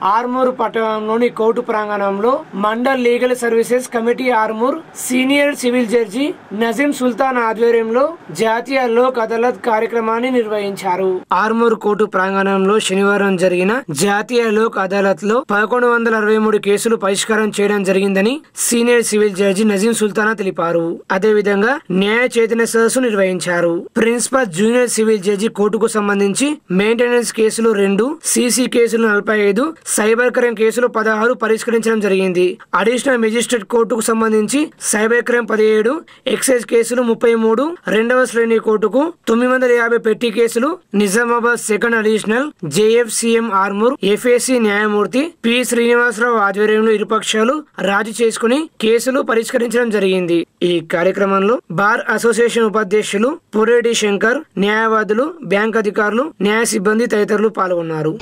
ఆర్మూర్ పట్టణంలోని కోర్టు ప్రాంగణంలో mandal legal services committee Armoor senior civil judge Nazeem Sultan ఆధ్వర్యంలో జాతీయ లోక్ అదాలత్ కార్యక్రమాన్ని నిర్వహించారు. ఆర్మూర్ కోర్టు ప్రాంగణంలో శనివారం జరిగిన జాతీయ లోక్ అదాలత్ లో 1163 కేసులు పరిష్కారం చేయడం జరిగిందని senior civil judge Nazeem Sultana తెలిపారు. అదేవిధంగా న్యాయ చైతన్య సదస్సు నిర్వహించారు. ప్రిన్సిపల్ జూనియర్ సివిల్ జడ్జి కోర్టుకు సంబంధించి మెయింటెనెన్స్ కేసులు 2, సీసీ కేసులు 45, సైబర్ క్రైమ్ కేసులు 16 పరిష్కరించడం జరిగింది. అడిషనల్ మెజిస్ట్రేట్ కోర్టుకు సంబంధించి సైబర్ క్రైమ్ 17, ఎక్సైజ్ కేసులు 33, రెండవ శ్రేణి కోర్టుకు 950 పెట్టి కేసులు, Nizamabad second additional JFCM Armoor FAC న్యాయమూర్తి పి శ్రీనివాసరావు ఆధ్వర్యంలో ఇరుపక్షాలు రాజీ చేసుకుని కేసులు పరిష్కరించడం జరిగింది. ఈ కార్యక్రమంలో బార్ అసోసియేషన్ ఉపాధ్యక్షులు పొరేడి శంకర్, న్యాయవాదులు, బ్యాంక్ అధికారులు, న్యాయ సిబ్బంది తదితరులు పాల్గొన్నారు.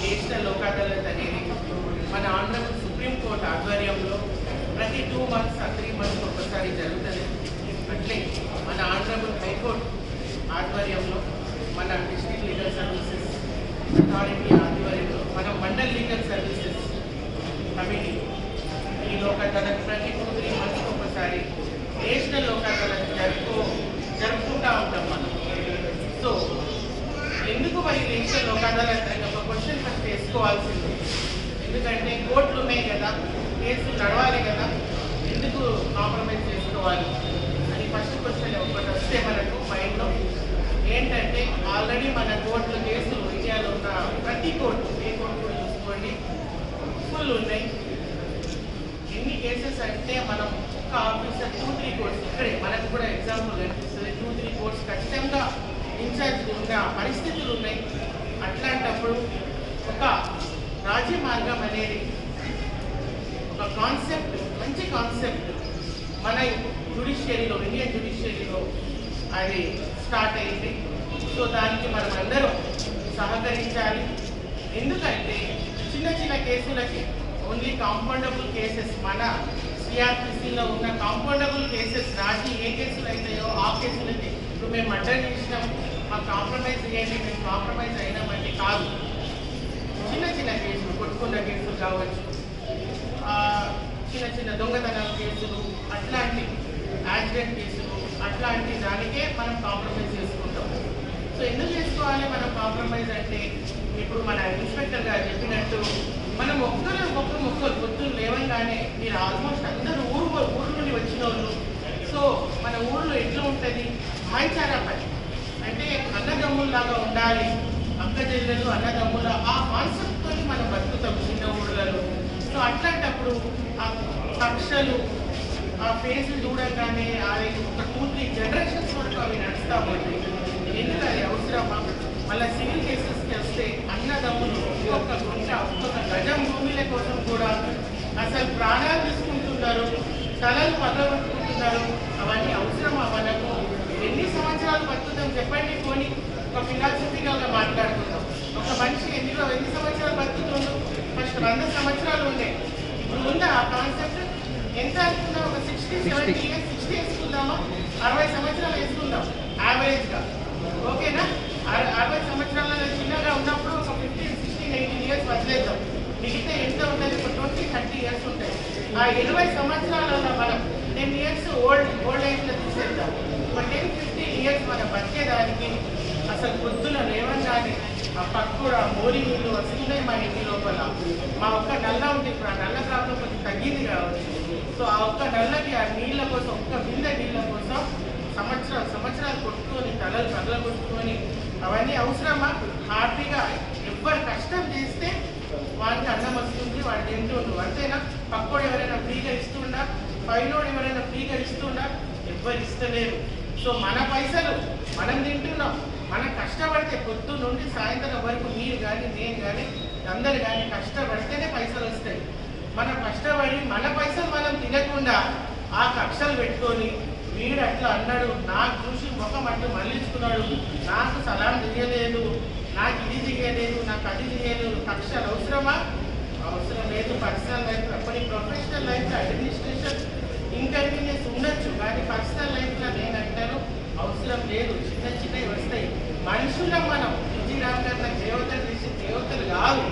ప్రతి 2 months 3 months ఒకసారి జరుగుతుంది. అట్లే మన ఆనరబుల్ హైకోర్టు ఆధ్వర్యంలో, మన డిస్ట్రిక్ట్ లీగల్ సర్వీసెస్ అథారిటీ ఆధ్వర్యంలో, మన మండల్ లీగల్ సర్వీసెస్ కమిటీ ఈ లోక్ అదాలత్ ప్రతి 2-3 months ఒకసారి నేషనల్ లోక్ అదాలత్ జరుపుకుంటూ ఉంటాం మనం. సో ఎందుకు మరి నేషనల్ లోక్ అదాలత్ అని ఒక క్వశ్చన్ ఫస్ట్ వేసుకోవాల్సింది. ఎందుకంటే కోర్టులు ఉన్నాయి కదా, కేసులు నడవాలి కదా, ఎందుకు కాంప్రమైజ్ చేసుకోవాలి అని ఫస్ట్ క్వశ్చన్ ఒకటి వస్తే మనకు మైండ్లో ఏంటంటే, ఆల్రెడీ మన కోర్టులు కేసులు ఇండియాలో ఉన్న ప్రతి కోర్టు, ఏ కోర్టు కూడా చూసుకోండి, ఫుల్ ఉన్నాయి. ఎన్ని కేసెస్ అంటే మనం ఒక్క ఆఫీసర్ 2-3 కోర్ట్స్, ఇక్కడే మనకు కూడా ఎగ్జాంపుల్ కనిపిస్తుంది, 2-3 కోర్ట్స్ ఖచ్చితంగా ఇన్ఛార్జ్ ఉన్న పరిస్థితులు ఉన్నాయి. అట్లాంటప్పుడు ఒక రాజ్య మార్గం అనేది ఒక కాన్సెప్ట్, మంచి కాన్సెప్ట్ మన జ్యుడిషియరీలో, ఇండియన్ జ్యుడిషియరీలో అది స్టార్ట్ అయింది. సో దానికి మనం అందరం సహకరించాలి. ఎందుకంటే చిన్న చిన్న కేసులకి ఓన్లీ కాంపౌండబుల్ కేసెస్, మన సిఆర్పిసిలో ఉన్న కాంపౌండబుల్ కేసెస్ రాజీ ఏ కేసులు అవుతాయో ఆ కేసులకి ఇప్పుడు మేము మర్డర్ చేసినాం, మాకు కాంప్రమైజ్ చేయండి, మేము కాంప్రమైజ్ అయినామంటే కాదు. చిన్న చిన్న కేసులు, కొట్టుకున్న కేసులు కావచ్చు, చిన్న చిన్న దొంగతనాల కేసులు, అట్లాంటి యాక్సిడెంట్ కేసులు, అట్లాంటి దానికే మనం కాంప్రమైజ్ చేసుకుంటాం. సో ఎందుకు చేసుకోవాలి మనం కాంప్రమైజ్ అంటే, ఇప్పుడు మన ఇన్స్పెక్టర్ గారు చెప్పినట్టు మనం ఒక్కరు పొద్దున్న లేవగానే మీరు ఆల్మోస్ట్ అందరూ ఊరు నుండి వచ్చిన వాళ్ళు. సో మన ఊళ్ళో ఎట్లా ఉంటుంది, భాయిచారా పని అంటే అన్నదమ్ముల్లాగా ఉండాలి, అక్క చెల్లెలు అన్నదమ్ముల ఆ కాన్సెప్ట్తో మనం బతుకుతాం చిన్న ఊళ్ళలో. సో అట్లాంటప్పుడు ఆ కక్షలు, ఆ ఫేసులు చూడగానే అది ఒక 2-3 generations వరకు అవి నడుస్తూ ఉంటాయి. ఎందుకు అది అవసరమా? మళ్ళీ సివిల్ కేసెస్కి వస్తే అన్నదమ్ములు ఒక్కొక్క గజం భూమిల కోసం కూడా అసలు ప్రాణాలు తీసుకుంటున్నారు, తలలు పగలగొట్టుకుంటున్నారు. అవన్నీ అవసరమా మనకు? ఎన్ని సంవత్సరాలు బతుకుతాం చెప్పండి. పోనీ ఒక ఫిలాసఫికల్గా మాట్లాడుకుందాం, ఒక మనిషి ఎన్ని సంవత్సరాలు బతుకుతుందో? ఫస్ట్ 100 సంవత్సరాలు ఉన్నాయి. ఇప్పుడు ఉందా ఆ కాన్సెప్ట్? ఎంత అనుకుందాం? ఒక 60-70 years, 60 వేసుకుందామా? 60 సంవత్సరాలు వేసుకుందాం యావరేజ్గా, ఓకేనా? 60 సంవత్సరాల చిన్నగా ఉన్నప్పుడు ఒక 15-16-18 years వదిలేద్దాం. మిగతా ఎంత ఉంటుంది? ఒక 20-30 years ఉంటాయి. ఆ 20 సంవత్సరాలలో మనం 10 years ఓల్డ్ ఏజ్లో తీసేద్దాం. ఒక 10-15 years మనం బతికేదానికి అసలు పొద్దున లేవగానే ఆ పక్కూడ మోరీ నీళ్ళు వస్తున్నాయి మా ఇంటి లోపల. మా ఒక్క నల్ల ఉంది, ఇప్పుడు ఆ నల్ల ప్రాబ్లం కొంచెం తగ్గింది కావచ్చు. సో ఆ ఒక్క నల్లకి ఆ నీళ్ళ కోసం, ఒక్క బిందె నీళ్ళ కోసం సంవత్సరాలు కొట్టుకొని, తలలు పగలగొట్టుకొని, అవన్నీ అవసరమా? హ్యాపీగా ఎవ్వరు కష్టం చేస్తే వాడికి అన్నం వస్తుంది, వాడు తింటుండు, అంతేనా? పక్కోడు ఎవరైనా ఫ్రీగా ఇస్తుండా? పైనోడు ఎవరైనా ఫ్రీగా ఇస్తుండా? ఎవ్వరు ఇస్తలేరు. సో మన పైసలు మనం తింటున్నాం. మనం కష్టపడితే పొద్దు నుండి సాయంత్రం వరకు మీరు కానీ, నేను కానీ, అందరు కానీ కష్టపడితేనే పైసలు వస్తాయి. మనం కష్టపడి మన పైసలు మనం తినకుండా ఆ కక్షలు పెట్టుకొని, వీడు అట్లా అన్నాడు, నాకు చూసి ముఖం అట్టు మళ్ళించుకున్నాడు, నాకు సలాం చేయలేదు, నాకు ఇది చేయలేదు, నాకు అది చేయలేదు, కక్షలు అవసరమా? అవసరం లేదు. పర్సనల్ లైఫ్, అప్పటి ప్రొఫెషనల్ లైఫ్, అడ్మినిస్ట్రేషన్ ఇన్కన్వీనియన్స్ ఉండొచ్చు, కానీ పర్సనల్ లైఫ్లో నేను అంటాను అవసరం లేదు. చిన్న చిన్నవి వస్తాయి. మనుషులం మనం. విజయరామ్ గారు నాకు దేవతలు కాదు,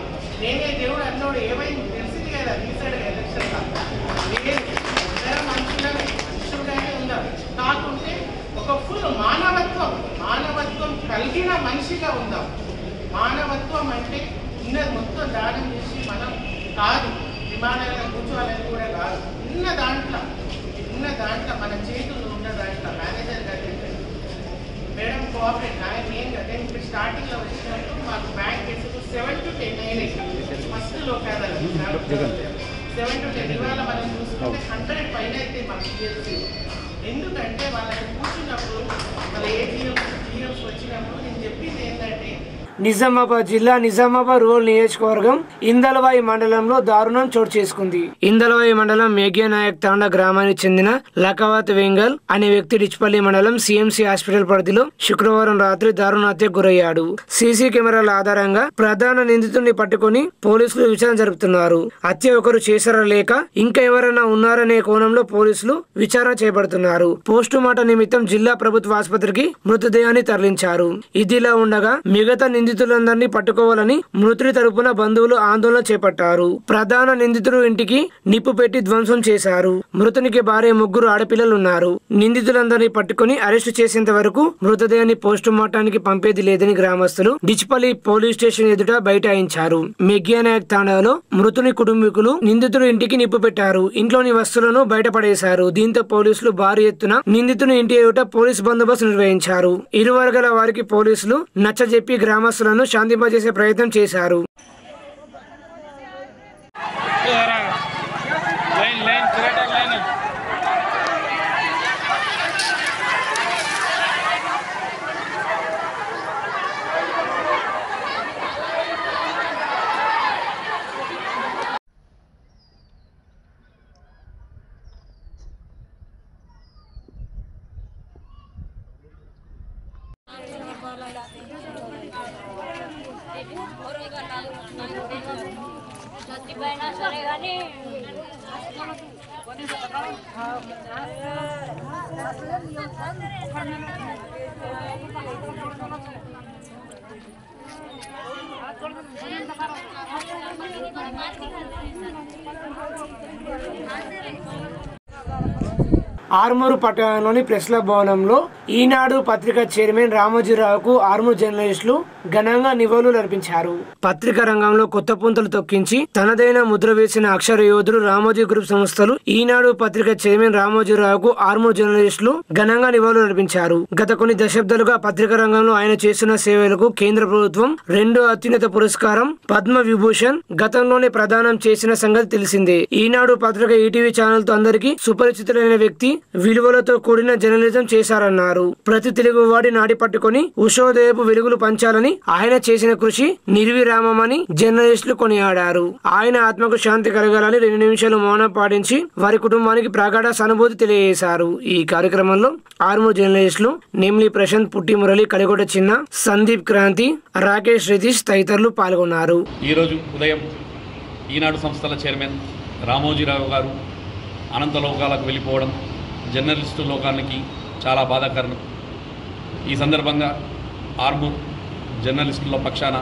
నేనే దేవుడు అన్న చేసినో ఏమైంది తెలిసింది కదా రీసెంట్గా ఎలక్షన్ మనుషులుగానే ఉండాలి. కాకుంటే ఒక ఫుల్ మానవత్వం కలిగిన మనిషిగా ఉందాం. మానవత్వం అంటే ఉన్నది మొత్తం దానం చేసి మనం కాదు, విమానాలను కూర్చోవాలని కూడా కాదు, ఉన్న దాంట్లో మన చేతుల్లో ఉన్న దాంట్లో మేనేజర్ గారు చెప్పారు, మేడం కోఆపరేట్ నేను ఇప్పుడు స్టార్టింగ్లో వచ్చినప్పుడు మాకు బ్యాంక్ కేసులు 7 to 10 అయినాయి. ఫస్ట్ లోకాదాలు 7 to 10. ఇవాళ మనం చూసుకుంటే 100 పైన అయితే మాకు తెలిసి. ఎందుకంటే వాళ్ళకి కూర్చున్నప్పుడు వాళ్ళ ఏటీఎంస్ వచ్చినప్పుడు నేను చెప్పింది ఏంటంటే నిజామాబాద్ జిల్లా నిజామాబాద్ రూరల్ నియోజకవర్గం ఇందలవాయి మండలంలో దారుణం చోటు చేసుకుంది. ఇందలవాయి మండలం మేఘ్యనాయక్ తాండా గ్రామానికి చెందిన లకావత్ వెంగల్ అనే వ్యక్తి డిచ్పల్లి మండలం సిఎంసి హాస్పిటల్ పరిధిలో శుక్రవారం రాత్రి దారుణ హత్యకు గురయ్యాడు. సీసీ కెమెరాల ఆధారంగా ప్రధాన నిందితుడిని పట్టుకుని పోలీసులు విచారణ జరుపుతున్నారు. హత్య ఒకరు చేశారా లేక ఇంకా ఎవరైనా ఉన్నారనే కోణంలో పోలీసులు విచారణ చేపడుతున్నారు. పోస్టు మార్టం నిమిత్తం జిల్లా ప్రభుత్వ ఆసుపత్రికి మృతదేహాన్ని తరలించారు. ఇదిలా ఉండగా మిగతా నిందితులందరినీ పట్టుకోవాలని మృతుడి తరపున బంధువులు ఆందోళన చేపట్టారు. ప్రధాన నిందితుడు ఇంటికి నిప్పు పెట్టి ధ్వంసం చేశారు. మృతునికి భార్య, 3 ఆడపిల్లలు ఉన్నారు. నిందితులందరినీ పట్టుకుని అరెస్టు చేసేంత వరకు మృతదేహాన్ని పోస్టు మార్టానికి పంపేది లేదని గ్రామస్తులు డిచ్పల్లి పోలీస్ స్టేషన్ ఎదుట బైఠాయించారు. మేఘ్యనాయక్ తాండాలో మృతుని కుటుంబీకులు నిందితుడు ఇంటికి నిప్పు పెట్టారు. ఇంట్లోని వస్తువులను బయటపడేశారు. దీంతో పోలీసులు భారీ ఎత్తున నిందితుని ఇంటి ఎదుట పోలీస్ బందోబస్తు నిర్వహించారు. ఇరు వర్గాల వారికి పోలీసులు నచ్చజెప్పి గ్రామస్తులను శాంతింపజేసే ప్రయత్నం చేశారు. సరే కానీ ఆర్మూరు పట్టణంలోని ప్రెస్ క్లబ్ భవనంలో ఈనాడు పత్రిక చైర్మన్ రామోజీరావుకు ఆర్మూరు జర్నలిస్టులు ఘనంగా నివాళులు అర్పించారు. పత్రికా రంగంలో కొత్త పుంతలు తొక్కించి తనదైన ముద్ర వేసిన అక్షర యోధుడు రామోజీ గ్రూప్ సంస్థలు ఈనాడు పత్రిక చైర్మన్ రామోజీరావుకు ఆర్మూరు జర్నలిస్టులు ఘనంగా నివాళులు అర్పించారు. గత కొన్ని దశాబ్దాలుగా పత్రికా రంగంలో ఆయన చేస్తున్న సేవలకు కేంద్ర ప్రభుత్వం 2వ అత్యున్నత పురస్కారం పద్మ విభూషణ్ గతంలోనే ప్రదానం చేసిన సంగతి తెలిసిందే. ఈనాడు పత్రిక ఈటీవీ ఛానల్ తో అందరికీ సుపరిచితులైన వ్యక్తి విలువలతో కూడిన జర్నలిజం చేశారన్నారు. ప్రతి తెలుగువాడి నాడి పట్టుకుని ఉషోదయపు వెలుగులు పంచాలని ఆయన చేసిన కృషి నిర్విరామమని జర్నలిస్టులు కొనియాడారు. ఆయన ఆత్మకు శాంతి కలగాలని 2 నిమిషాలు మౌనం పాటించి వారి కుటుంబానికి ప్రగాఢ సానుభూతి తెలియజేశారు. ఈ కార్యక్రమంలో ఆర్మూరు జర్నలిస్టులు నెమ్లి ప్రశాంత్, పుట్టి మురళి, కలిగొట చిన్న, సందీప్ క్రాంతి, రాకేష్, రితీష్ తదితరులు పాల్గొన్నారు. ఈరోజు ఉదయం ఈనాడు సంస్థల చైర్మన్ రామోజీరావు గారు అనంత లోకాలకు వెళ్ళిపోవడం జర్నలిస్టు లోకానికి చాలా బాధాకరం. ఈ సందర్భంగా ఆర్మూర్ జర్నలిస్టుల పక్షాన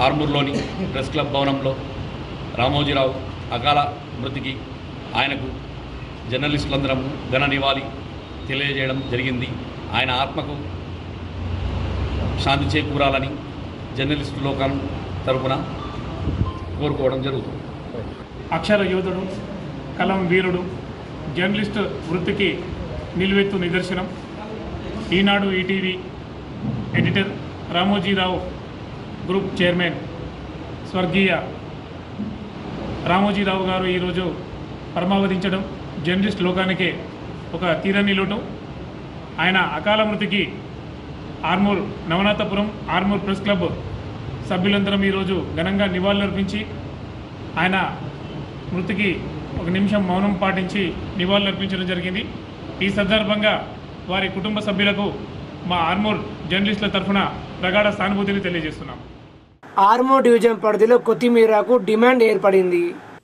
ఆర్మూర్లోని ప్రెస్ క్లబ్ భవనంలో రామోజీరావు అకాల మృతికి ఆయనకు జర్నలిస్టులందరం ఘన నివాళి తెలియజేయడం జరిగింది. ఆయన ఆత్మకు శాంతి చేకూరాలని జర్నలిస్టు లోకం తరపున కోరుకోవడం జరుగుతుంది. అక్షర యోధుడు, కలం వీరుడు, జర్నలిస్టు వృత్తికి నిలువెత్తు నిదర్శనం. ఈనాడు ETV editor Ramoji Rao group chairman స్వర్గీయ రామోజీరావు గారు ఈరోజు పరమావధించడం జర్నలిస్ట్ లోకానికే ఒక తీరని లోటు. ఆయన అకాల మృతికి ఆర్మూర్ నవనాథపురం ఆర్మూర్ ప్రెస్ క్లబ్ సభ్యులందరం ఈరోజు ఘనంగా నివాళులర్పించి ఆయన మృతికి 1 నిమిషం మౌనం పాటించి నివాళులర్పించడం జరిగింది. ఈ సందర్భంగా వారి కుటుంబ సభ్యులకు మా ఆర్మూర్ జర్నలిస్టుల తరఫున ప్రగాఢ సానుభూతిని తెలియజేస్తున్నాం. ఆర్మూర్ డివిజన్ పరిధిలో కొత్తిమీరకు డిమాండ్ ఏర్పడింది.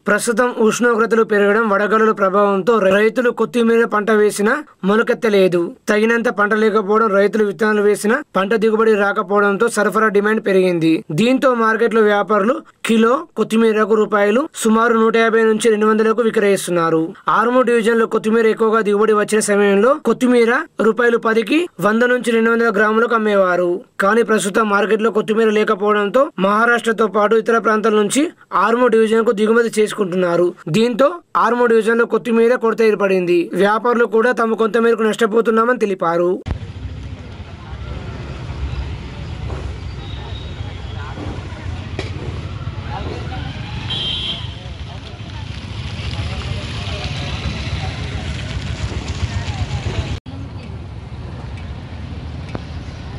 ప్రస్తుతం ఉష్ణోగ్రతలు పెరగడం, వడగళ్ల ప్రభావంతో రైతులు కొత్తిమీర పంట వేసినా మొలకెత్తలేదు. తగినంత పంట లేకపోవడం, రైతులు విత్తనాలు వేసినా పంట దిగుబడి రాకపోవడంతో సరఫరా డిమాండ్ పెరిగింది. దీంతో మార్కెట్లో వ్యాపారులు కిలో కొత్తిమీరకు రూపాయలు సుమారు 150 నుంచి 200లకు విక్రయిస్తున్నారు. ఆర్మూర్ డివిజన్ లో కొత్తిమీర ఎక్కువగా దిగుబడి వచ్చిన సమయంలో కొత్తిమీర రూపాయలు 10కి 100 నుంచి 200 గ్రాములకు అమ్మేవారు. కానీ ప్రస్తుతం మార్కెట్లో కొత్తిమీర లేకపోవడంతో మహారాష్ట్రతో పాటు ఇతర ప్రాంతాల నుంచి ఆర్మూర్ డివిజన్ కు దిగుమతి చేసుకుంటున్నారు. దీంతో ఆర్మూర్ డివిజన్ లో కొత్తిమీర కొరత ఏర్పడింది. వ్యాపారులు కూడా తాము కొంతమేరకు నష్టపోతున్నామని తెలిపారు.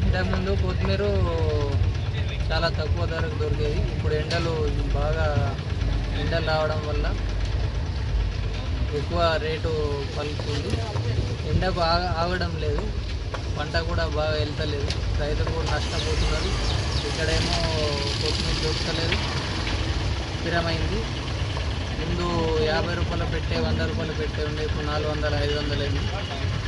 ఇంతకుముందు కొత్తిమీర చాలా తక్కువ ధరకు దొరికేది. ఇప్పుడు ఎండలు రావడం వల్ల ఎక్కువ రేటు పలుకుతుంది. ఎండకు ఆగడం లేదు, పంట కూడా బాగా వెళ్తలేదు, రైతులు కూడా నష్టపోతున్నారు. ఇక్కడేమో కొత్తిమీర దొరకలేదు, స్థిరమైంది. ముందు 50 రూపాయలు పెట్టే 100 రూపాయలు పెట్టే ఉండే, ఇప్పుడు 400, 500 అయింది.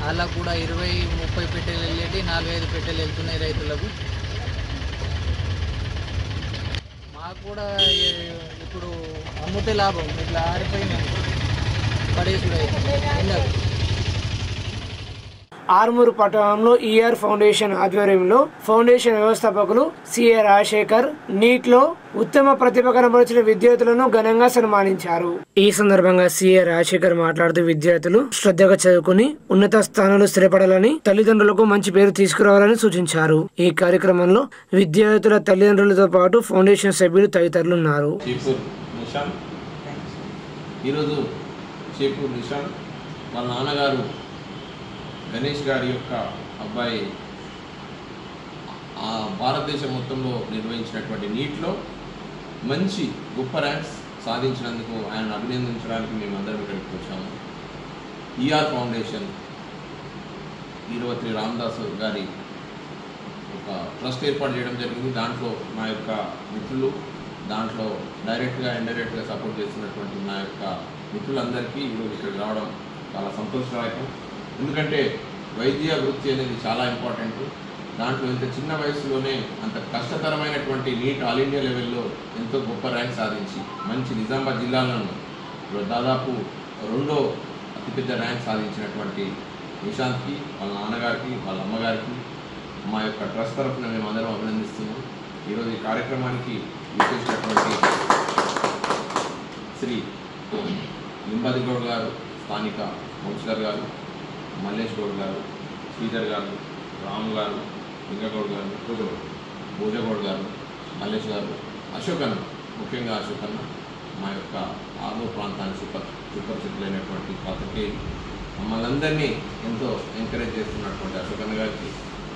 అలా కూడా 20, 30 పెట్టెలు వెళ్ళేటి 4-5 పెట్టెలు వెళ్తున్నాయి రైతులకు. మాకు కూడా ఇప్పుడు అమ్ముతే లాభం, ఇట్లా ఆరిపోయిన పడేసుడు ఎండకు. ఆర్మూర్ పట్టణంలో ఈఆర్ ఫౌండేషన్ ఆధ్వర్యంలో ఫౌండేషన్ వ్యవస్థాపకులు సిఏ రాజశేఖర్ నీట్ లో ఉత్తమ ప్రతిభ కనబరిచిన విద్యార్థులను ఘనంగా సన్మానించారు. ఈ సందర్భంగా సిఏ రాజశేఖర్ మాట్లాడుతూ విద్యార్థులు శ్రద్ధగా చదువుకుని ఉన్నత స్థానాలు స్థిరపడాలని, తల్లిదండ్రులకు మంచి పేరు తీసుకురావాలని సూచించారు. ఈ కార్యక్రమంలో విద్యార్థుల తల్లిదండ్రులతో పాటు ఫౌండేషన్ సభ్యులు తదితరులు ఉన్నారు. ఈరోజు చేపూర్ నిషాన్ వాళ్ళ నాన్నగారు గణేష్ గారి యొక్క అబ్బాయి భారతదేశం మొత్తంలో నిర్వహించినటువంటి నీట్లో మంచి గొప్ప ర్యాంక్స్ సాధించినందుకు ఆయన అభినందించడానికి మేమందరం ఇక్కడికి వచ్చాము. ఈఆర్ ఫౌండేషన్ ఈరోత్రి రామదాస్ గారి ఒక ట్రస్ట్ ఏర్పాటు చేయడం జరిగింది. దాంట్లో మా యొక్క మిత్రులు, దాంట్లో డైరెక్ట్గా ఇండైరెక్ట్గా సపోర్ట్ చేస్తున్నటువంటి నా యొక్క మిత్రులందరికీ ఈరోజు ఇక్కడికి రావడం చాలా సంతోషదాయకం. ఎందుకంటే వైద్య వృత్తి అనేది చాలా ఇంపార్టెంట్. దాంట్లో ఇంత చిన్న వయసులోనే అంత కష్టతరమైనటువంటి నీట్ ఆల్ ఇండియా లెవెల్లో ఎంతో గొప్ప ర్యాంక్ సాధించి మంచి నిజామాబాద్ జిల్లాలను దాదాపు 2వ అతిపెద్ద ర్యాంక్ సాధించినటువంటి నిశాంత్కి, వాళ్ళ నాన్నగారికి, వాళ్ళ అమ్మగారికి మా యొక్క ట్రస్ట్ తరఫున మేము అందరం అభినందిస్తున్నాం. ఈరోజు ఈ కార్యక్రమానికి విశేషించినటువంటి శ్రీ లింబాది గౌడ్ గారు, స్థానిక కౌన్సిలర్ గారు, మల్లేష్ గౌడ్ గారు, శ్రీధర్ గారు, రాము గారు, లింగగౌడ్ గారు, భోజగౌడ్ గారు, మల్లేష్ గారు, అశోక్ అన్న, ముఖ్యంగా అశోక్ అన్న మా యొక్క ఆర్మూర్ ప్రాంతానికి సుపరిచితులైనటువంటి పాత్రికేయులు, మమ్మల్ని అందరినీ ఎంతో ఎంకరేజ్ చేస్తున్నటువంటి అశోక్ అన్న గారికి,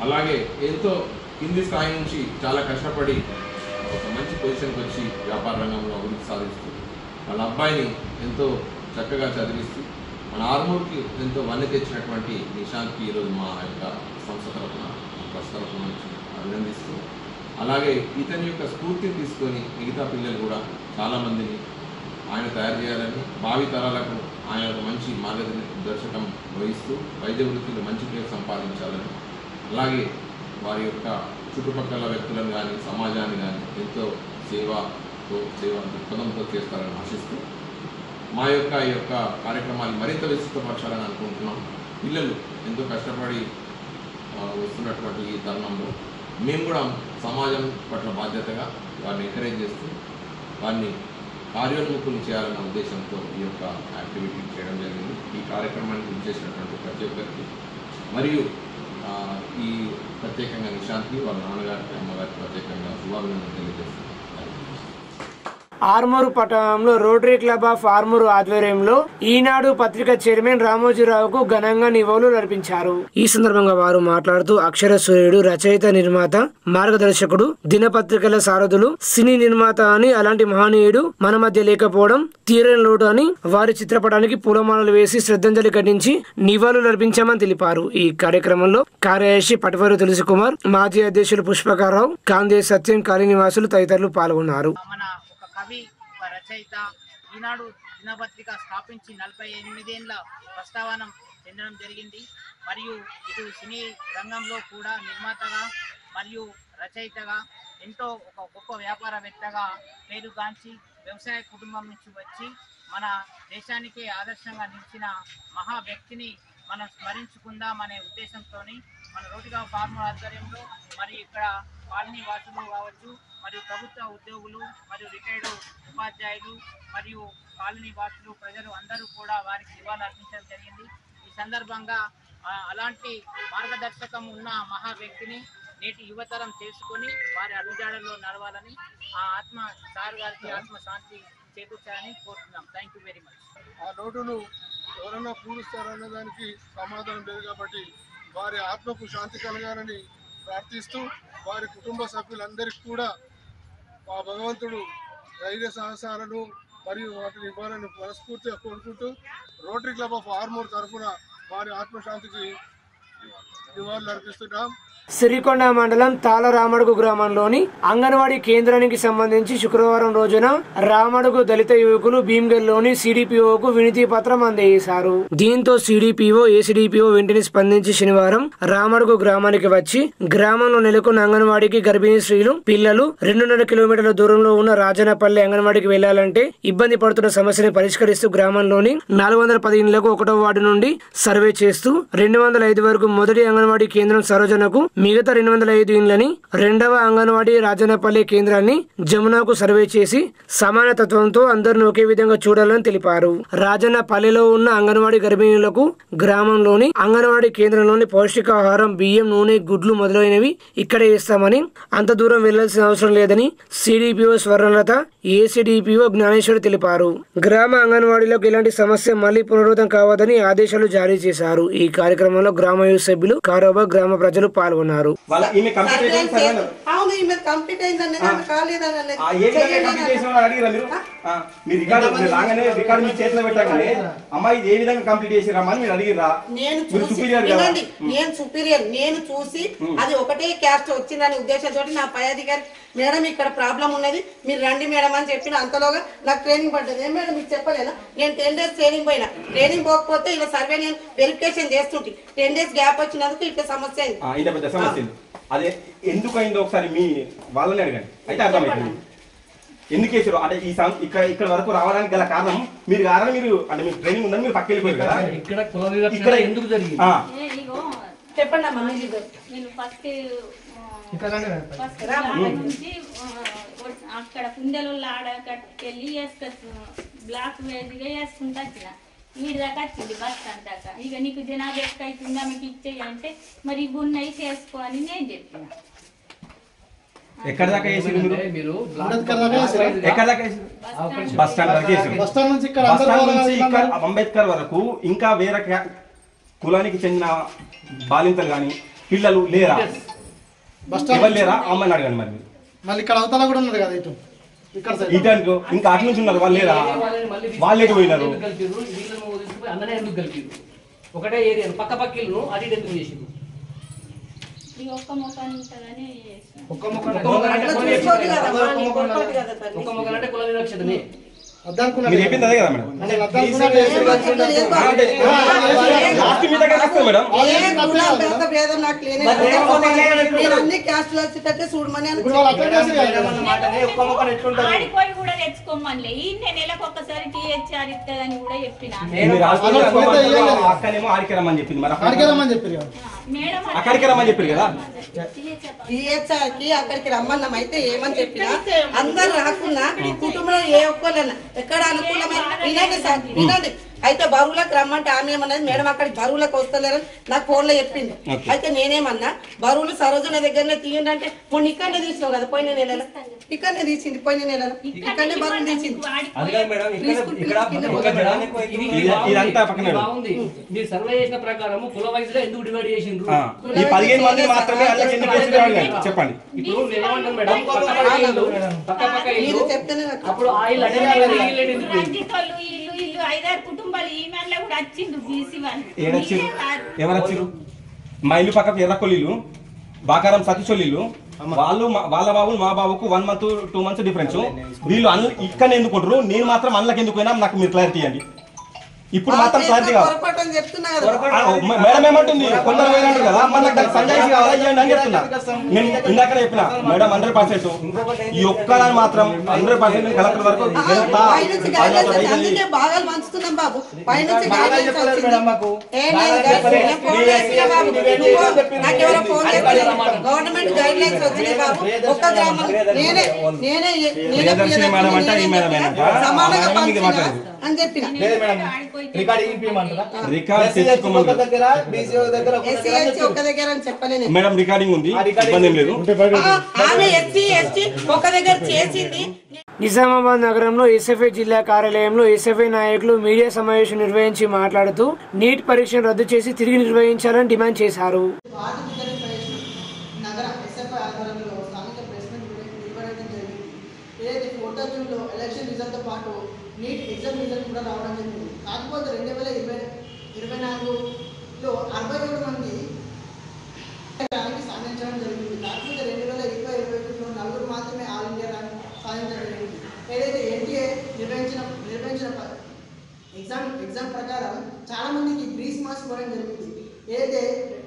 అలాగే ఎంతో కింది స్థాయి నుంచి చాలా కష్టపడి ఒక మంచి పొజిషన్కి వచ్చి వ్యాపార రంగంలో అభివృద్ధి సాధిస్తూ వాళ్ళ అబ్బాయిని ఎంతో చక్కగా చదివిస్తూ మన ఆర్మూర్కి ఎంతో వన్నె తెచ్చినటువంటి నిశాంత్కి ఈరోజు మా యొక్క సంస్థ తరఫున, ట్రస్ట్ తరఫున నుంచి అభినందిస్తూ, అలాగే ఇతని యొక్క స్ఫూర్తిని తీసుకొని మిగతా పిల్లలు కూడా చాలామందిని ఆయన తయారు చేయాలని, భావి తరాలకు ఆయన ఒక మంచి మార్గదర్శకం వహిస్తూ వైద్య వృత్తిలో మంచి పేరు సంపాదించాలని, అలాగే వారి యొక్క చుట్టుపక్కల వ్యక్తులను కానీ సమాజాన్ని కానీ ఎంతో సేవా దృక్పథంతో చేస్తారని ఆశిస్తూ మా యొక్క ఈ యొక్క కార్యక్రమాలు మరింత విస్తృతపరచాలని అనుకుంటున్నాం. పిల్లలు ఎంతో కష్టపడి వస్తున్నటువంటి ఈ తరుణంలో మేము కూడా సమాజం పట్ల బాధ్యతగా వారిని ఎంకరేజ్ చేస్తూ వారిని కార్యోన్ముఖులు చేయాలన్న ఉద్దేశంతో ఈ యొక్క యాక్టివిటీ చేయడం జరిగింది. ఈ కార్యక్రమానికి చేసినటువంటి ప్రతి ఒక్కరికి మరియు ఈ ప్రత్యేకంగా నిశాంత్కి, వాళ్ళ నాన్నగారికి, అమ్మగారికి ప్రత్యేకంగా శుభాభినందనలు తెలియజేస్తున్నాను. ఆర్మూరు పట్టణంలో రోటరీ క్లబ్ ఆఫ్ ఆర్మూరు ఆధ్వర్యంలో ఈనాడు పత్రిక చైర్మన్ రామోజీరావుకు ఘనంగా నివాళులు అర్పించారు. ఈ సందర్భంగా వారు మాట్లాడుతూ అక్షర సూర్యుడు, రచయిత, నిర్మాత, మార్గదర్శకుడు, దినపత్రికల సారథులు, సినీ నిర్మాత అని అలాంటి మహనీయుడు మన మధ్య లేకపోవడం తీరని లోటు అని వారి చిత్రపటానికి పూలమాలలు వేసి శ్రద్ధాంజలి ఘటించి నివాళులు అర్పించామని తెలిపారు. ఈ కార్యక్రమంలో కార్యదర్శి పటవరు తులసి కుమార్, మాజీ అధ్యక్షులు పుష్పకారావు, కాందే సత్యం, కాళీనివాసులు తదితరులు పాల్గొన్నారు. కవి, రచయిత, ఈనాడు దినపత్రిక స్థాపించి 48 ఏళ్ల ప్రస్తావన చెందడం జరిగింది. మరియు ఇటు సినీ రంగంలో కూడా నిర్మాతగా మరియు రచయితగా ఎంతో ఒక గొప్ప వ్యాపారవేత్తగా పేరుగాంచి వ్యవసాయ కుటుంబం నుంచి వచ్చి మన దేశానికే ఆదర్శంగా నిలిచిన మహా వ్యక్తిని మనం స్మరించుకుందాం అనే ఉద్దేశంతో మన రోటిగా ఫార్మర్ ఆధ్వర్యంలో మరియు ఇక్కడ కాలనీ వాసులు కావచ్చు, మరియు ప్రభుత్వ ఉద్యోగులు మరియు రిటైర్డ్ ఉపాధ్యాయులు మరియు కాలనీ వాసులు ప్రజలు అందరూ కూడా వారికి నివాళులు అర్పించడం జరిగింది. ఈ సందర్భంగా అలాంటి మార్గదర్శకం ఉన్న మహా వ్యక్తిని నేటి యువతరం చేసుకొని వారి అడుగుజాడల్లో నడవాలని ఆ ఆత్మ సార్ గారికి ఆత్మ శాంతి చేకూర్చాలని కోరుతున్నాం. Thank you very much. ఆ లోటును ఎవరన్నా పూడుస్తారనే దానికి సమాధానం లేదు కాబట్టి వారి ఆత్మకు శాంతి కలగాలని ప్రార్థిస్తూ వారి కుటుంబ సభ్యులందరికీ కూడా ఆ భగవంతుడు ధైర్య సాహసాలను మరియు వాటిని ఇవ్వాలని మనస్ఫూర్తిగా కోరుకుంటూ రోటరీ క్లబ్ ఆఫ్ ఆర్మూర్ తరఫున వారి ఆత్మశాంతికి నివాళులు అర్పిస్తున్నాం. సిరికొండ మండలం తాళరామడుగు గ్రామంలోని అంగన్వాడీ కేంద్రానికి సంబంధించి శుక్రవారం రోజున రామడుగు దళిత యువకులు భీమ్గల్లోని సిడిపిఓకు వినతి పత్రం అందజేశారు. దీంతో సిడిపిఓ ఏసీడీపీఓ వెంటనే స్పందించి శనివారం రామడుగు గ్రామానికి వచ్చి గ్రామంలో నెలకొన్న అంగన్వాడీకి గర్భిణీ స్త్రీలు పిల్లలు 2.5 కిలోమీటర్ల దూరంలో ఉన్న రాజనపల్లి అంగన్వాడీకి వెళ్లాలంటే ఇబ్బంది పడుతున్న సమస్యను పరిష్కరిస్తూ గ్రామంలోని 410 ఇళ్లకు 1వ వార్డు నుండి సర్వే చేస్తూ 205 వరకు మొదటి అంగన్వాడీ కేంద్రం సరోజనకు, మిగతా 205 ఇండ్లని 2వ అంగన్వాడీ రాజనపల్లి కేంద్రాన్ని జమునాకు సర్వే చేసి సమానతత్వంతో అందరిని ఒకే విధంగా చూడాలని తెలిపారు. రాజన్నపల్లిలో ఉన్న అంగన్వాడీ గర్భిణీలకు గ్రామంలోని అంగన్వాడీ కేంద్రంలోని పౌష్టికాహారం, బియ్యం, నూనె, గుడ్లు మొదలైనవి ఇక్కడే ఇస్తామని, అంత దూరం వెళ్లాల్సిన అవసరం లేదని సిడిపిఓ స్వర్ణలత, ఏసీడీపీఓ జ్ఞానేశ్వరి తెలిపారు. గ్రామ అంగన్వాడీలకు ఇలాంటి సమస్య మళ్లీ పునరావృతం కావద్దని ఆదేశాలు జారీ చేశారు. ఈ కార్యక్రమంలో గ్రామ యువ సభ్యులు, కారోబా గ్రామ ప్రజలు పాల్గొన్నారు. నేను సుపీరియర్, నేను చూసి అది ఒకటే క్యాస్ట్ వచ్చిందనే ఉద్దేశంతో నా పై అధికారి మేడం ఇక్కడ ప్రాబ్లం ఉన్నది మీరు రండి మేడం అని చెప్పిన. అంతలోగా నాకు ట్రైనింగ్ పడ్డది. ఏం మేడం మీకు చెప్పలేనా? నేను 10 days ట్రైనింగ్ పోయినా. ట్రైనింగ్ పోకపోతే ఇలా సర్వే నేను వెరిఫికేషన్ చేస్తుంటే 10 days గ్యాప్ వచ్చినందుకు ఇక్కడ సమస్య అయింది. అదే ఎందుకు అయిందో ఒకసారి మీ వాళ్ళని అడగండి, అయితే అర్థమవుతుంది ఎందుకు వేసారు. అంటే ఈ ఇక్కడ వరకు రావడానికి గల కారణం మీరు అంటే మీకు ట్రైనింగ్ ఉందని మీరు పక్క వెళ్ళిపోయారు కదా. ఇక్కడ ఎందుకు జరిగింది చెప్పండి అమ్మా. నేను ఫస్ట్ నుంచి అక్కడ కుండెలు ఆడకెళ్ళి బ్లాక్ వేదిగా వేసుకుంటా వచ్చిన. వీడి దాకా వచ్చింది బస్ స్టాండ్ దాకా. ఇక నీకు జనాభా ఎక్కువ అవుతుందా మీకు ఇచ్చేయి అంటే మరి గున్నయి చేసుకో అని నేను చెప్పిన. ఎక్కడ దాకా వేసి మీరు ఎక్కడ దాకా బస్ స్టాండ్ నుంచి ఇక్కడ అంబేద్కర్ వరకు ఇంకా వేరే కులానికి చెందిన బాలింతలు కానీ పిల్లలు లేరా? ఎవరు లేరా? అమ్మని అడగండి. మరి మళ్ళీ ఇక్కడ అవతల కూడా ఉన్నది కదా, ఇటు ఇంకా అటు నుంచి ఉన్నారు, వాళ్ళు లేరా? వాళ్ళు ఎటు పోయినారు? ఒకటే ఏరియా పక్క పక్క ఇల్లు అటు ఇటు ఎందుకు చేసిండు? ఒక్క మొక్కని ఉంటుందని ఒక్క మొక్కలు అంటే కుల వివక్షతని మీరు చెప్పింది అదే కదా మేడం. ఆడిపోయి కూడా తెచ్చుకోమని నెలకు ఒక్కసారి టీహెచ్ఆర్ ఇస్తుందని కూడా చెప్పిన. అక్కనేమో ఆడికి రమ్మని చెప్పింది, మరి అక్కడికి రమ్మని చెప్పారు కదా. టీహెచ్ఆర్ కి అక్కడికి రమ్మన్నాం. అయితే ఏమని చెప్పినా అందరు రాకున్నా కుటుంబంలో ఏ ఒక్కళ్ళన్నా ఎక్కడ అనుకూలమైన వినండి సార్ వినండి. అయితే బరువులకు రమ్మంటే ఆమె ఏమన్నది మేడం అక్కడికి బరువులకు వస్తలేరని నాకు ఫోన్ లో చెప్పింది. అయితే నేనేమన్నా బరువులు సరోజన దగ్గరనే తీయండి అంటే మొన్న ఇక్కడనే తీసినావు కదా పోయిన నెలలో. ఇక్కడనే తీసింది పోయిన నెలలో, ఇక్కడనే బరువులు తీసింది. మీరు సర్వే చేసిన ప్రకారం కుల వయసులో ఎందుకు డివైడ్ చేసిండ్రు? చెప్పండి. ఇప్పుడు నేనేమంటాను మేడం, పక్క పక్క ఇల్లు అప్పుడు ఆ ఇల్లు ఇల్లు 5-6 కుటుంబాలు ఈ మేరలో కూడా వచ్చిండ్రు బీసీ వాళ్ళు. ఎవరు వచ్చిండ్రు? మా ఇల్లు పక్కకు ఎర్రకొల్లు ఇల్లు బాకారం సతీశోళ్ళు వాళ్ళు వాళ్ళ బాబులు మా బాబుకు 1 month 2 months డిఫరెన్స్. వీళ్ళు ఇక్కడ ఎందుకుంటారు, నేను మాత్రం అందులోకి ఎందుకు పోయినా నాకు మీరు క్లారిటీ ఇవ్వండి. ఇప్పుడు మాత్రం క్లారిటీ కావాలి. మేడం ఏమంటుంది, కొందరు పోయినట్టు కదా మళ్ళీ సంజాయిషి కావాలి అని చెప్తున్నా. నేను ఇందాకనే చెప్పిన మేడం 100% ఈ ఒక్కదాన్ని మాత్రం 100% కలెక్టర్ వరకు గవర్నమెంట్ గైడ్ లైన్స్ వచ్చినాయి బాబు. ఒక్క గ్రామం నేనే అని చెప్పిన మేడం రికార్డింగ్ ఉంది, ఇబ్బంది ఏం లేదు. నిజామాబాద్ నగరంలో ఎస్ఎఫ్ఐ జిల్లా కార్యాలయంలో ఎస్ఎఫ్ఐ నాయకులు మీడియా సమావేశం నిర్వహించి మాట్లాడుతూ నీట్ పరీక్షను రద్దు చేసి తిరిగి నిర్వహించాలని డిమాండ్ చేశారు. నీట్ ఎగ్జామ్ రిజల్ట్ కూడా రావడం జరిగింది. కాకపోతే 2024లో 67 మంది సాధించడం జరిగింది. కాకపోతే 2020-21లో 4 మాత్రమే ఆల్ ఇండియా ర్యాంక్ సాధించడం జరిగింది. ఏదైతే ఎన్టీఏ నిర్వహించిన ఎగ్జామ్ ప్రకారం చాలా మందికి గ్రీస్ మార్క్స్ ఇవ్వడం జరిగింది. ఏదైతే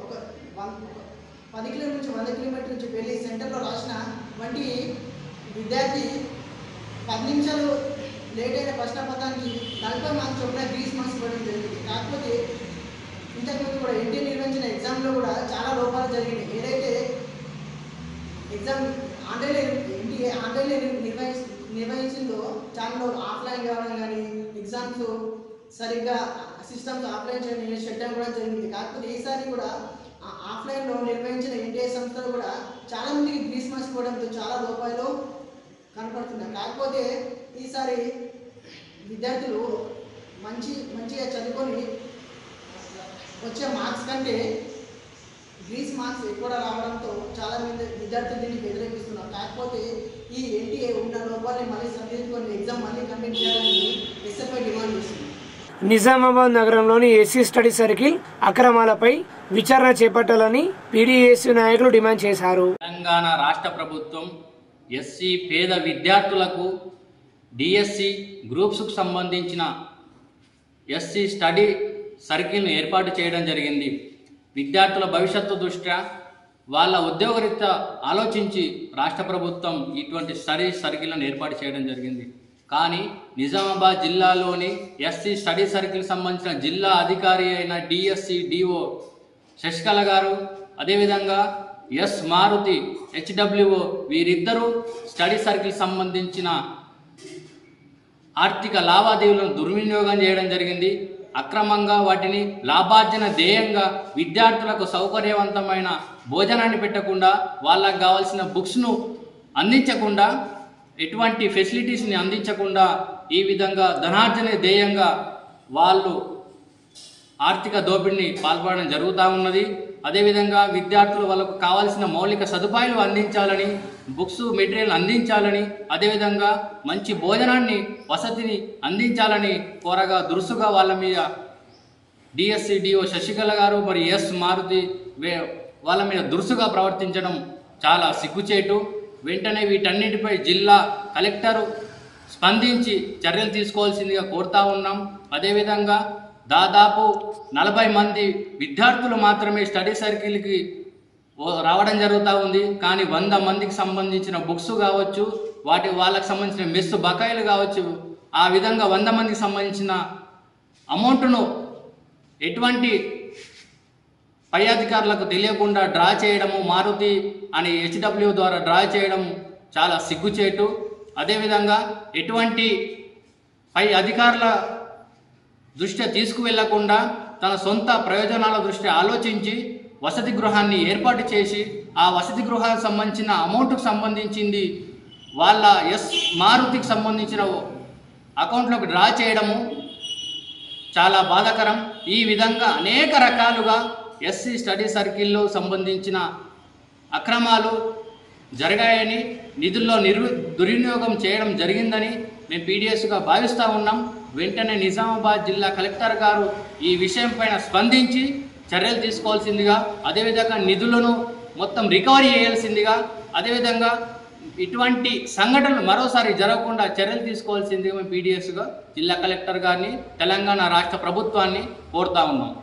ఒక 10 కిలోమీటర్ నుంచి 100 కిలోమీటర్ నుంచి వెళ్ళి సెంటర్లో రాసిన వంటి విద్యార్థి 10 నిమిషాలు లేట్ అయిన ప్రశ్నపత్రానికి 40 మార్క్స్ చొప్పున గ్రీస్ మార్క్స్ ఇవ్వడం జరిగింది. కాకపోతే ఇంతకుముందు కూడా ఎన్టీఏ నిర్వహించిన ఎగ్జామ్లో కూడా చాలా లోపాలు జరిగినాయి. ఏదైతే ఎగ్జామ్ ఎన్టీఏ ఆన్లైన్లో నిర్వహించిందో చాలా ఆఫ్లైన్ కావడం కానీ ఎగ్జామ్స్ సరిగ్గా సిస్టమ్స్ ఆఫ్లైన్ చేయడం కూడా జరిగింది. కాకపోతే ఈసారి కూడా ఆఫ్లైన్లో నిర్వహించిన ఎన్టీఏ సంస్థలు కూడా చాలా మందికి గ్రీస్ మార్క్స్ ఇవ్వడంతో చాలా లోపాలు కనపడుతున్నాయి. కాకపోతే ఈసారి విద్యార్థులు మంచిగా చదువుకొని వచ్చే మార్క్స్ కంటే గ్రీస్ మార్క్స్ ఎక్కువ రావడంతో చాలా మంది విద్యార్థులు దీన్ని వ్యతిరేకిస్తున్నారు. కాకపోతే ఈ ఎన్టీఏ ఉన్న లోపాలని మళ్ళీ సరిదిద్దుకొని ఎగ్జామ్ మళ్ళీ కంప్లీట్ చేయాలని ఎస్ఎఫ్ఐ డిమాండ్ చేస్తుంది. నిజామాబాద్ నగరంలోని ఎస్సీ స్టడీ సర్కిల్ అక్రమాలపై విచారణ చేపట్టాలని పీడీఎస్యూ నాయకులు డిమాండ్ చేశారు. తెలంగాణ రాష్ట్ర ప్రభుత్వం ఎస్సీ పేద విద్యార్థులకు డిఎస్సి గ్రూప్స్కు సంబంధించిన ఎస్సీ స్టడీ సర్కిల్ను ఏర్పాటు చేయడం జరిగింది. విద్యార్థుల భవిష్యత్తు దృష్ట్యా వాళ్ళ ఉద్యోగరీత్యా ఆలోచించి రాష్ట్ర ప్రభుత్వం ఇటువంటి స్టడీ సర్కిల్ను ఏర్పాటు చేయడం జరిగింది. కానీ నిజామాబాద్ జిల్లాలోని ఎస్సీ స్టడీ సర్కిల్ సంబంధించిన జిల్లా అధికారి అయిన డిఎస్సి డిఓ శశికళ గారు, అదేవిధంగా ఎస్ మారుతి హెచ్డబ్ల్యూఓ వీరిద్దరూ స్టడీ సర్కిల్ సంబంధించిన ఆర్థిక లావాదేవీలను దుర్వినియోగం చేయడం జరిగింది. అక్రమంగా వాటిని లాభార్జన ధ్యేయంగా విద్యార్థులకు సౌకర్యవంతమైన భోజనాన్ని పెట్టకుండా, వాళ్ళకు కావాల్సిన బుక్స్ను అందించకుండా, ఎటువంటి ఫెసిలిటీస్ని అందించకుండా ఈ విధంగా ధనార్జన ధ్యేయంగా వాళ్ళు ఆర్థిక దోపిడీని పాల్పడడం జరుగుతూ ఉన్నది. అదేవిధంగా విద్యార్థులు వాళ్ళకు కావాల్సిన మౌలిక సదుపాయాలు అందించాలని, బుక్స్ మెటీరియల్ అందించాలని, అదేవిధంగా మంచి భోజనాన్ని వసతిని అందించాలని కోరగా దురుసుగా వాళ్ళ మీద డిఎస్సి డిఓ శశికళ గారు మరి ఎస్ మారుతి వాళ్ళ మీద దురుసుగా ప్రవర్తించడం చాలా సిగ్గుచేటు. వెంటనే వీటన్నిటిపై జిల్లా కలెక్టరు స్పందించి చర్యలు తీసుకోవాల్సిందిగా కోరుతా ఉన్నాం. అదేవిధంగా దాదాపు 40 మంది విద్యార్థులు మాత్రమే స్టడీ సర్కిల్కి రావడం జరుగుతూ ఉంది. కానీ 100 మందికి సంబంధించిన బుక్స్ కావచ్చు, వాళ్ళకి సంబంధించిన మెస్ బకాయిలు కావచ్చు, ఆ విధంగా 100 మందికి సంబంధించిన అమౌంట్ను ఎటువంటి పై అధికారులకు తెలియకుండా డ్రా చేయడము, మారుతి అని హెచ్డబ్ల్యూ ద్వారా డ్రా చేయడం చాలా సిగ్గుచేటు. అదేవిధంగా ఎటువంటి పై అధికారుల దృష్ట్యా తీసుకువెళ్లకుండా తన సొంత ప్రయోజనాల దృష్ట్యా ఆలోచించి వసతి గృహాన్ని ఏర్పాటు చేసి ఆ వసతి గృహానికి సంబంధించిన అమౌంట్కు సంబంధించింది వాళ్ళ ఎస్ మారుతికి సంబంధించిన అకౌంట్లోకి డ్రా చేయడము చాలా బాధాకరం. ఈ విధంగా అనేక రకాలుగా ఎస్సీ స్టడీ సర్కిల్లో సంబంధించిన అక్రమాలు జరిగాయని, నిధుల్లో దుర్వినియోగం చేయడం జరిగిందని మేము పీడిఎస్గా భావిస్తూ ఉన్నాం. వెంటనే నిజామాబాద్ జిల్లా కలెక్టర్ గారు ఈ విషయం పైన స్పందించి చర్యలు తీసుకోవాల్సిందిగా, అదేవిధంగా నిధులను మొత్తం రికవరీ చేయాల్సిందిగా, అదేవిధంగా ఇటువంటి సంఘటనలు మరోసారి జరగకుండా చర్యలు తీసుకోవాల్సిందిగా మేము పీడిఎస్గా జిల్లా కలెక్టర్ గారిని, తెలంగాణ రాష్ట్ర ప్రభుత్వాన్ని కోరుతా ఉన్నాం.